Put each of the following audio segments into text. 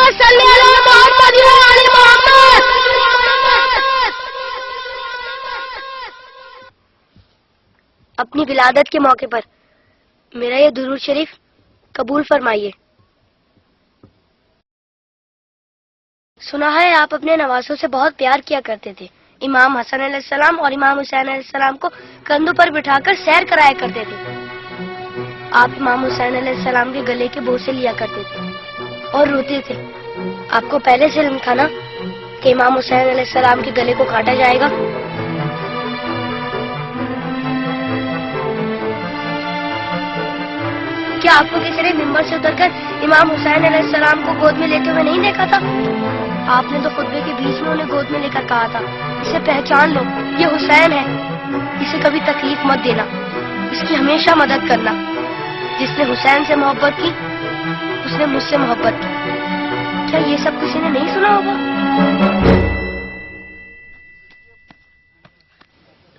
صلی علی محمد وعلی محمد۔ اپنی ولادت کے موقع پر میرا یہ درود شریف قبول فرمائیے۔ سنا ہے آپ اپنے نوازوں سے بہت پیار کیا کرتے تھے۔ امام حسن علیہ السلام اور امام حسین علیہ السلام کو کندھوں پر بٹھا کر سیر کرایا کرتے تھے۔ آپ امام حسین علیہ السلام کے گلے کے بوسے لیا کرتے تھے اور روتے تھے۔ آپ کو پہلے سے علم تھا نا کہ امام حسین علیہ السلام کے گلے کو کاٹا جائے گا؟ کیا آپ کو کسی نے ممبر سے اتر کر امام حسین علیہ السلام کو گود میں لیتے ہوئے نہیں دیکھا تھا؟ آپ نے تو خطبے کے بیچ میں انہیں گود میں لے کر کہا تھا، اسے پہچان لو، یہ حسین ہے، اسے کبھی تکلیف مت دینا، اس کی ہمیشہ مدد کرنا۔ جس نے حسین سے محبت کی اس نے مجھ سے محبت کی۔ کیا یہ سب کسی نے نہیں سنا ہوگا؟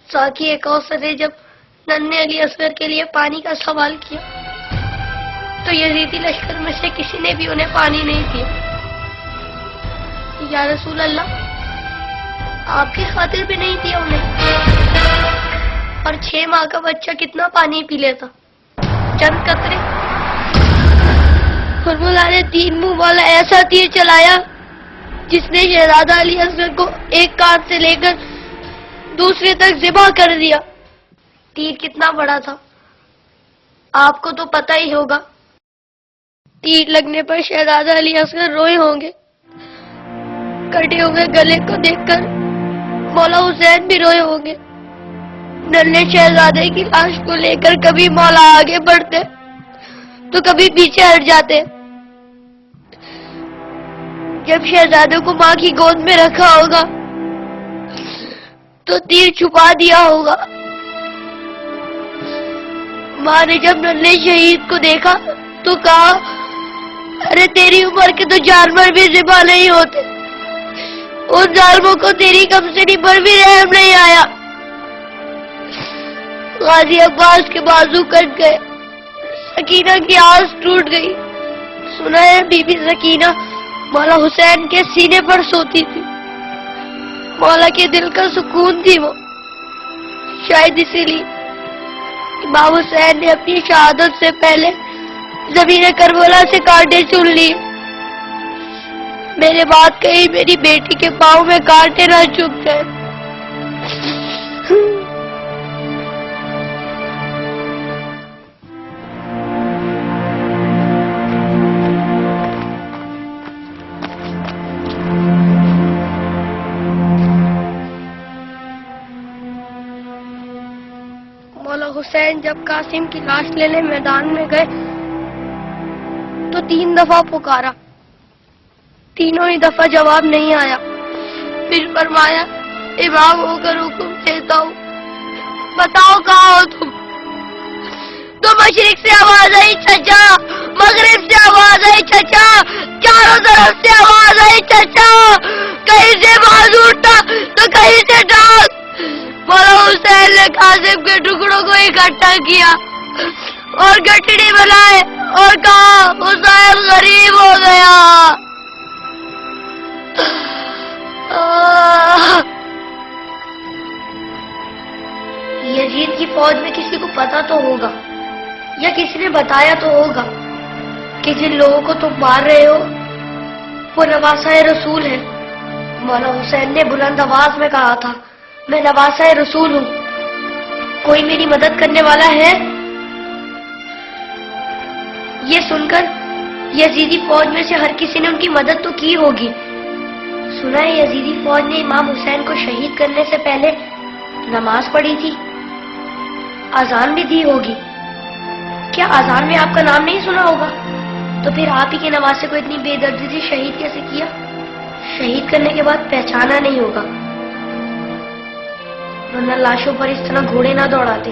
ساقی کوثر نے جب ننھے علی اصغر کے لیے پانی کا سوال کیا تو یزیدی لشکر میں سے کسی نے بھی انہیں پانی نہیں دیا۔ یا رسول اللہ، آپ کی خاطر بھی نہیں دیا انہیں؟ اور 6 ماہ کا بچہ کتنا پانی پی لیتا؟ چند قطرے۔ حضور نے 3 منہ والا ایسا تیر چلایا جس نے شہزادہ علی اصغر کو ایک کان سے لے کر دوسرے تک ذبح کر دیا۔ تیر کتنا بڑا تھا آپ کو تو پتہ ہی ہوگا۔ تیر لگنے پر شہزادہ علی اصغر روئے ہوں گے۔ کٹے ہوئے گلے کو دیکھ کر مولا حسین بھی روئے ہوں گے۔ ننھے شہزادے کی لاش کو لے کر کبھی مولا آگے بڑھتے تو کبھی پیچھے ہٹ جاتے۔ جب شہزادے کو ماں کی گود میں رکھا ہوگا تو تیر چھپا دیا ہوگا۔ ماں نے جب ننھے شہید کو دیکھا تو کہا، ارے تیری عمر کے تو جانور بھی ذبح نہیں ہوتے، ان ظالموں کو تیری کمسنی پر بھی رحم نہیں آیا۔ غازی عباس کے بازو کٹ گئے، سکینہ کی آس ٹوٹ گئی۔ سنا ہے بی بی سکینہ مولا حسین کے سینے پر سوتی تھی، مولا کے دل کا سکون تھی وہ۔ شاید اسی لیے امام حسین نے اپنی شہادت سے پہلے زمین کربلا سے کانٹے چن لیے۔ میرے بات کہیں میری بیٹی کے پاؤں میں کانٹے نہ چبھ جائے۔ مولا حسین جب قاسم کی لاش لینے میدان میں گئے تو 3 دفعہ پکارا، تینوں ہی دفعہ جواب نہیں آیا۔ پھر فرمایا، امام ہو کر حکم دیتا ہوں، بتاؤ کہاں ہو تم؟ تو مشرق سے آواز آئی چچا، مغرب سے آواز آئی چچا، چاروں طرف سے آواز آئی چچا، کہیں سے بازو اٹھا تو کہیں سے ڈانٹ۔ مولا حسین نے قاسم کے ٹکڑوں کو اکٹھا کیا اور گٹھڑی بنائے اور کہا، حسین غریب ہو گیا۔ یزید کی فوج میں کسی کو پتا تو ہوگا یا کسی نے بتایا تو ہوگا کہ جن لوگوں کو تم مار رہے ہو وہ نواسہ رسول ہے۔ مولا حسین نے بلند آواز میں کہا تھا، میں نواسہ رسول ہوں، کوئی میری مدد کرنے والا ہے؟ یہ سن کر یزیدی فوج میں سے ہر کسی نے ان کی مدد تو کی ہوگی۔ سنا ہے یزیدی فوج نے امام حسین کو شہید کرنے سے پہلے نماز پڑھی تھی، اذان بھی دی ہوگی۔ کیا اذان میں آپ کا نام نہیں سنا ہوگا؟ تو پھر آپ ہی کے نواسے کو اتنی بے دردی سے شہید کیسے کیا؟ شہید کرنے کے بعد پہچانا نہیں ہوگا، ورنہ لاشوں پر اس طرح گھوڑے نہ دوڑاتے۔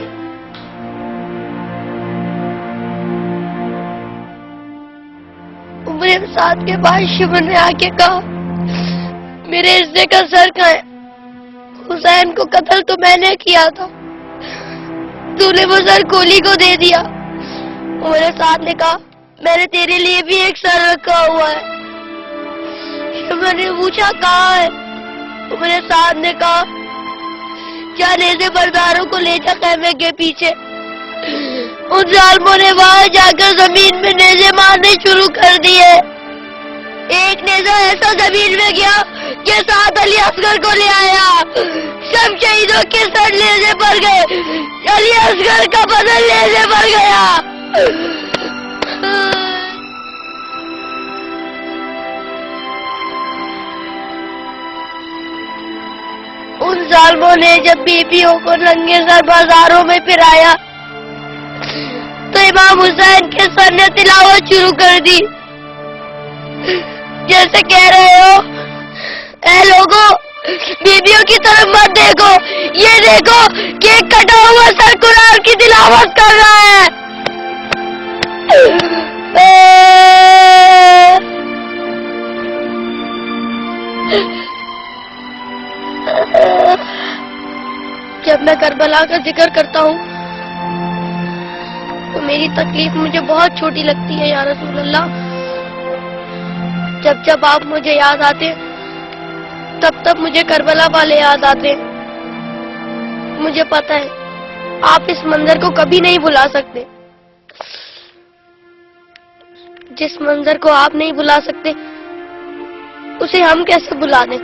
عمر سعد کے بعد شمن نے آ کے کہا، میرے حصے کا سر کہاں ہے؟ حسین کو قتل تو میں نے کیا تھا، تو نے وہ سر کولی کو دے دیا۔ عمر سعد نے کہا، میں نے تیرے لیے بھی ایک سر رکھا ہوا ہے، میں نے پوچھا کہاں ہے، تو میرے ساتھ نے کہا کیا نیزے برداروں کو لے جا خیمے کے پیچھے۔ ان ظالموں نے وہاں جا کر زمین میں نیزے مارنے شروع کر دیے۔ ایک نیزہ ایسا زمین میں گیا کہ ساتھ علی اصغر کو لے آیا۔ سب شہیدوں کے سر نیزے پر گئے، علی اصغر کا بدن نیزے پر گیا۔ ان ظالموں نے جب بیویوں کو ننگے سر بازاروں میں پھرایا تو امام حسین کے سر نے تلاوت شروع کر دی، جیسے کہہ رہے ہو اے لوگوں بیویوں کی طرف مت دیکھو، یہ دیکھو کہ ایک کٹا ہوا سر قرآن کی تلاوت کر رہا ہے۔ جب میں کربلا کا ذکر کرتا ہوں تو میری تکلیف مجھے بہت چھوٹی لگتی ہے یا رسول اللہ۔ جب جب آپ مجھے یاد آتے تب تب مجھے کربلا والے یاد آتے۔ مجھے پتا ہے آپ اس منظر کو کبھی نہیں بھلا سکتے۔ جس منظر کو آپ نہیں بھلا سکتے اسے ہم کیسے بھلا دیں؟